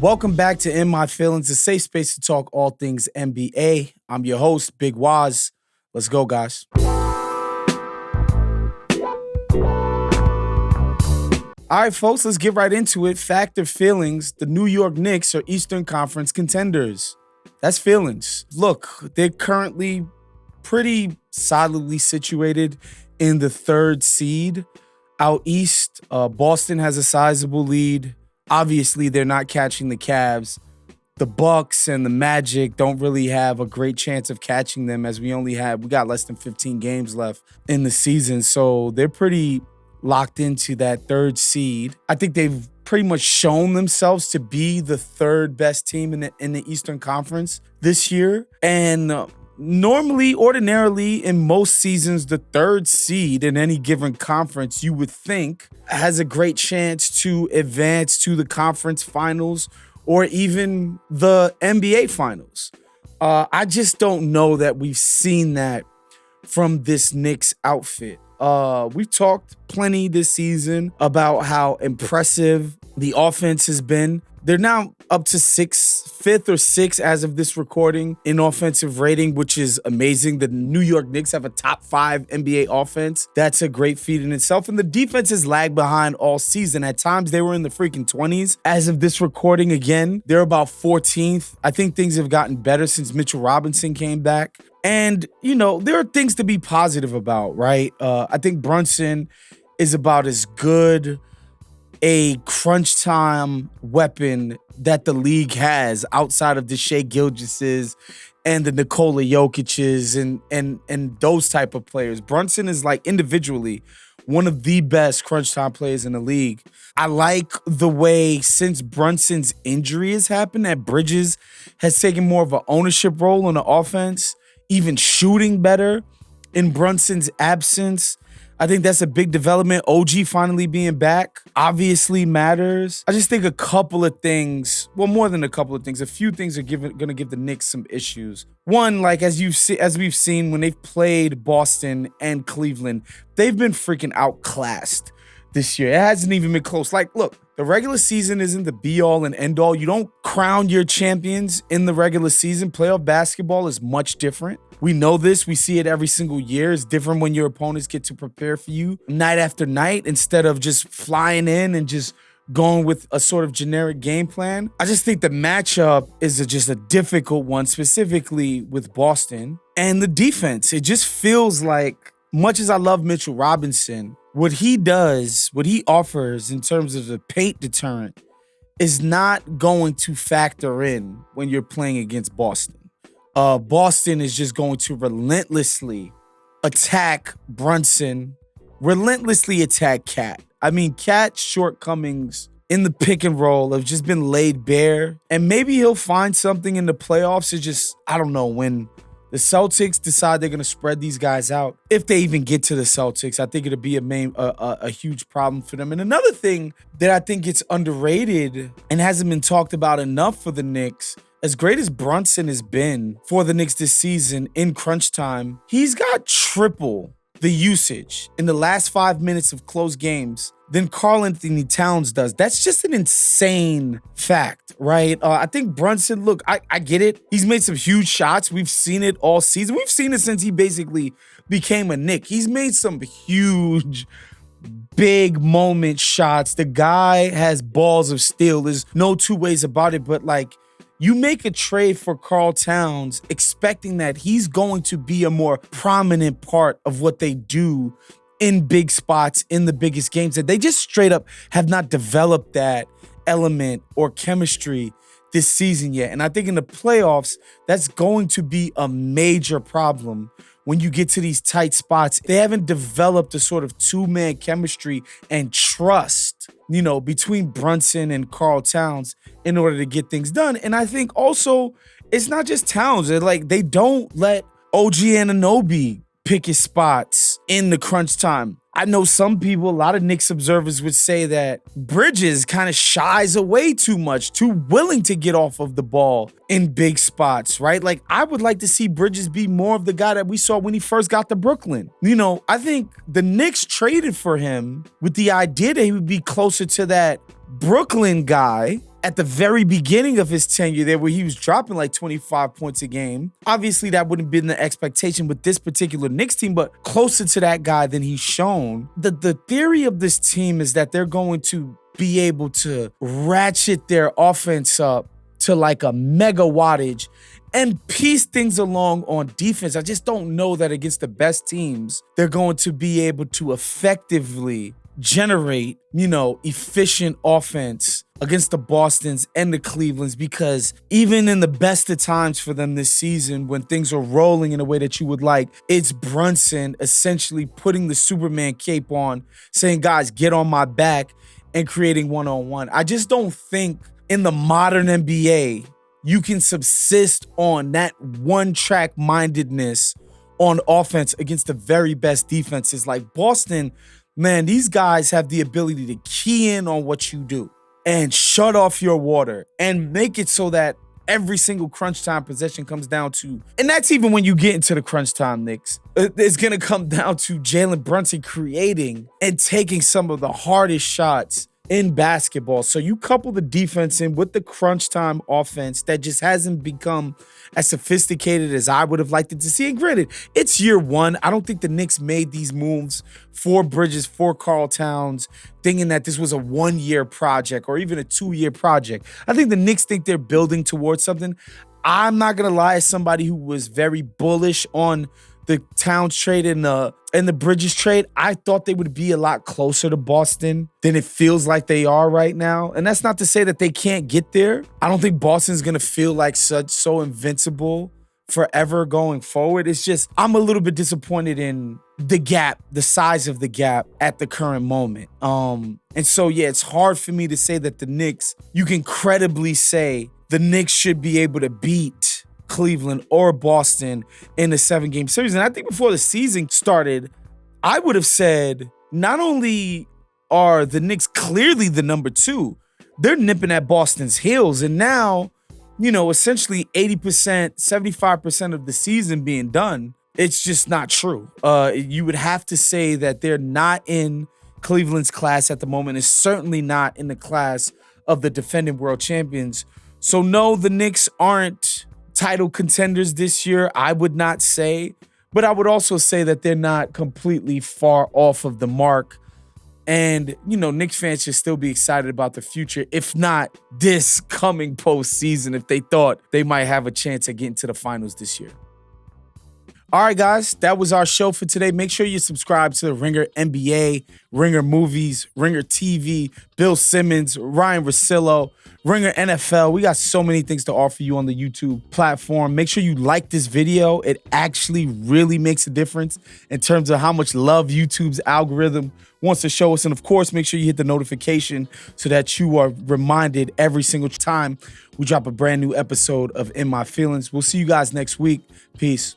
Welcome back to In My Feelings, a safe space to talk all things NBA. I'm your host, Big Waz. Let's go, guys. All right, folks, let's get right into it. Fact or feelings, the New York Knicks are Eastern Conference contenders. That's feelings. Look, they're currently pretty solidly situated in the third seed out east. Boston has a sizable lead. Obviously, they're not catching the Cavs. The Bucks and the Magic don't really have a great chance of catching them, as we got less than 15 games left in the season. So they're pretty locked into that third seed. I think they've pretty much shown themselves to be the third best team in the Eastern Conference this year. And ordinarily, in most seasons, the third seed in any given conference, you would think, has a great chance to advance to the conference finals or even the NBA finals. I just don't know that we've seen that from this Knicks outfit. We've talked plenty this season about how impressive the offense has been. They're now up to fifth or sixth as of this recording in offensive rating, which is amazing. The New York Knicks have a top 5 NBA offense. That's a great feat in itself. And the defense has lagged behind all season. At times, they were in the freaking 20s. As of this recording, again, they're about 14th. I think things have gotten better since Mitchell Robinson came back. And, there are things to be positive about, right? I think Brunson is about as good a crunch time weapon that the league has outside of the Shai Gilgeouses and the Nikola Jokic's and those type of players. Brunson is individually one of the best crunch time players in the league. I like the way, since Brunson's injury has happened, that Bridges has taken more of an ownership role on the offense, even shooting better in Brunson's absence. I think that's a big development. OG finally being back obviously matters. I just think a couple of things, well, more than a couple of things, a few things are going to give the Knicks some issues. One, as we've seen when they've played Boston and Cleveland, they've been freaking outclassed this year. It hasn't even been close. Look, the regular season isn't the be-all and end-all. You don't crown your champions in the regular season. Playoff basketball is much different. We know this. We see it every single year. It's different when your opponents get to prepare for you night after night instead of just flying in and just going with a sort of generic game plan. I just think the matchup is just a difficult one, specifically with Boston. And the defense, it just feels like, much as I love Mitchell Robinson, what he offers in terms of the paint deterrent is not going to factor in when you're playing against Boston. Boston is just going to relentlessly attack Brunson, relentlessly attack Cat. I mean, Cat's shortcomings in the pick and roll have just been laid bare, and maybe he'll find something in the playoffs. It's just, I don't know, when the Celtics decide they're going to spread these guys out, if they even get to the Celtics, I think it'll be a huge problem for them. And another thing that I think gets underrated and hasn't been talked about enough for the Knicks, as great as Brunson has been for the Knicks this season in crunch time, he's got triple the usage in the last 5 minutes of close games than Karl Anthony Towns does. That's just an insane fact, right? I think Brunson, look, I get it. He's made some huge shots. We've seen it all season. We've seen it since he basically became a Knick. He's made some huge, big moment shots. The guy has balls of steel. There's no two ways about it, but you make a trade for Karl Towns expecting that he's going to be a more prominent part of what they do in big spots, in the biggest games, that they just straight up have not developed that element or chemistry this season yet. And I think in the playoffs, that's going to be a major problem when you get to these tight spots. They haven't developed a sort of two-man chemistry and trust, between Brunson and Karl Towns in order to get things done. And I think also it's not just Towns. They don't let OG Anunoby pick his spots in the crunch time. I know some people, a lot of Knicks observers would say that Bridges kind of shies away too much, too willing to get off of the ball in big spots, right? I would like to see Bridges be more of the guy that we saw when he first got to Brooklyn. I think the Knicks traded for him with the idea that he would be closer to that Brooklyn guy at the very beginning of his tenure there where he was dropping like 25 points a game. Obviously, that wouldn't have been the expectation with this particular Knicks team, but closer to that guy than he's shown. The theory of this team is that they're going to be able to ratchet their offense up to like a mega wattage and piece things along on defense. I just don't know that against the best teams, they're going to be able to effectively generate, efficient offense against the Bostons and the Clevelands, because even in the best of times for them this season, when things are rolling in a way that you would like, it's Brunson essentially putting the Superman cape on, saying, guys, get on my back, and creating one-on-one. I just don't think in the modern NBA, you can subsist on that one-track mindedness on offense against the very best defenses. Like Boston, man, these guys have the ability to key in on what you do and shut off your water and make it so that every single crunch time possession comes down to, and that's even when you get into the crunch time, Knicks, it's going to come down to Jalen Brunson creating and taking some of the hardest shots in basketball. So you couple the defense in with the crunch time offense that just hasn't become as sophisticated as I would have liked it to see. And granted, it's year one. I don't think the Knicks made these moves for Bridges, for Karl Towns, thinking that this was a 1-year project or even a 2-year project. I think the Knicks think they're building towards something. I'm not going to lie, as somebody who was very bullish on the Towns trade and the Bridges trade, I thought they would be a lot closer to Boston than it feels like they are right now. And that's not to say that they can't get there. I don't think Boston's going to feel like so invincible forever going forward. It's just, I'm a little bit disappointed in the gap, the size of the gap at the current moment. And so, yeah, it's hard for me to say that the Knicks, you can credibly say the Knicks should be able to beat Cleveland or Boston in a 7-game series. And I think before the season started, I would have said not only are the Knicks clearly the number 2, they're nipping at Boston's heels. And now, essentially 80%, 75% of the season being done, it's just not true. You would have to say that they're not in Cleveland's class at the moment. It's certainly not in the class of the defending world champions. So no, the Knicks aren't title contenders this year, I would not say, but I would also say that they're not completely far off of the mark. And, Knicks fans should still be excited about the future, if not this coming postseason, if they thought they might have a chance at getting to the finals this year. All right, guys, that was our show for today. Make sure you subscribe to the Ringer NBA, Ringer Movies, Ringer TV, Bill Simmons, Ryan Russillo, Ringer NFL. We got so many things to offer you on the YouTube platform. Make sure you like this video. It actually really makes a difference in terms of how much love YouTube's algorithm wants to show us. And of course, make sure you hit the notification so that you are reminded every single time we drop a brand new episode of In My Feelings. We'll see you guys next week. Peace.